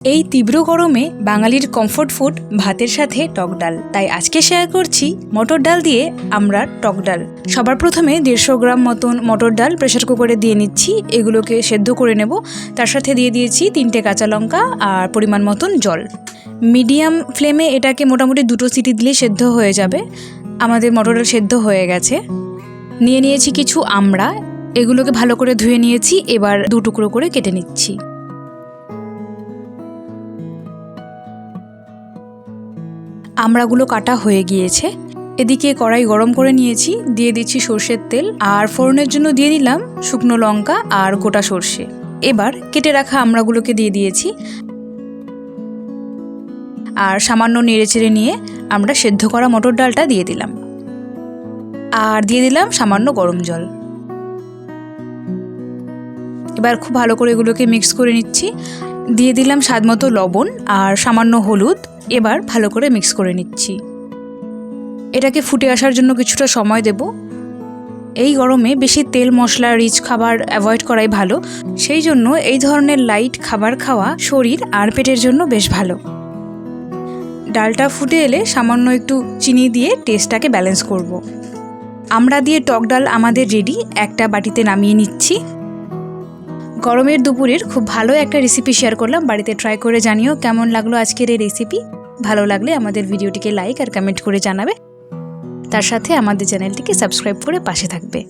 এই তীব্র গরমে বাঙালির কমফোর্ট ফুড ভাতের সাথে টক ডাল। তাই আজকে শেয়ার করছি মটর ডাল দিয়ে আমরা টক ডাল। সবার প্রথমে 150 গ্রাম মতন মটর ডাল প্রেসার কুকারে দিয়ে নিচ্ছি। এগুলোকে সেদ্ধ করে নেব। তার সাথে দিয়ে দিয়েছি 3টে কাঁচা লঙ্কা আর পরিমাণ মতন জল। মিডিয়াম ফ্লেমে এটাকে মোটামুটি 2টো সিটি দিলে সেদ্ধ হয়ে যাবে। আমাদের মটর ডাল সেদ্ধ হয়ে গেছে। নিয়ে নিয়েছি কিছু আমড়া, এগুলোকে ভালো করে ধুয়ে নিয়েছি। এবার 2 টুকরো করে কেটে নিচ্ছি। আমড়াগুলো কাটা হয়ে গিয়েছে। এদিকে কড়াই গরম করে নিয়েছি, দিয়ে দিচ্ছি সর্ষের তেল আর ফোড়নের জন্য দিয়ে দিলাম শুকনো লঙ্কা আর গোটা সর্ষে। এবার কেটে রাখা আমড়াগুলোকে দিয়ে দিয়েছি আর সামান্য নেড়েচেড়ে নিয়ে আমরা সেদ্ধ করা মটর ডালটা দিয়ে দিলাম আর দিয়ে দিলাম সামান্য গরম জল। এবার খুব ভালো করে এগুলোকে মিক্স করে নিচ্ছি। দিয়ে দিলাম স্বাদমতো লবণ আর সামান্য হলুদ। এবার ভালো করে মিক্স করে নিচ্ছি। এটাকে ফুটে আসার জন্য কিছুটা সময় দেব। এই গরমে বেশি তেল মশলা রিচ খাবার অ্যাভয়েড করাই ভালো। সেই জন্য এই ধরনের লাইট খাবার খাওয়া শরীর আর পেটের জন্য বেশ ভালো। ডালটা ফুটে এলে সামান্য একটু চিনি দিয়ে টেস্টটাকে ব্যালেন্স করব। আমড়া দিয়ে টক ডাল আমাদের রেডি। একটা বাটিতে নামিয়ে নিচ্ছি। গরমের দুপুরের খুব ভালো একটা রেসিপি শেয়ার করলাম। বাড়িতে ট্রাই করে জানিও কেমন লাগলো আজকের এই রেসিপি। ভালো লাগলে আমাদের ভিডিওটিকে লাইক আর কমেন্ট করে জানাবে। তার সাথে আমাদের চ্যানেলটিকে সাবস্ক্রাইব করে পাশে থাকবে।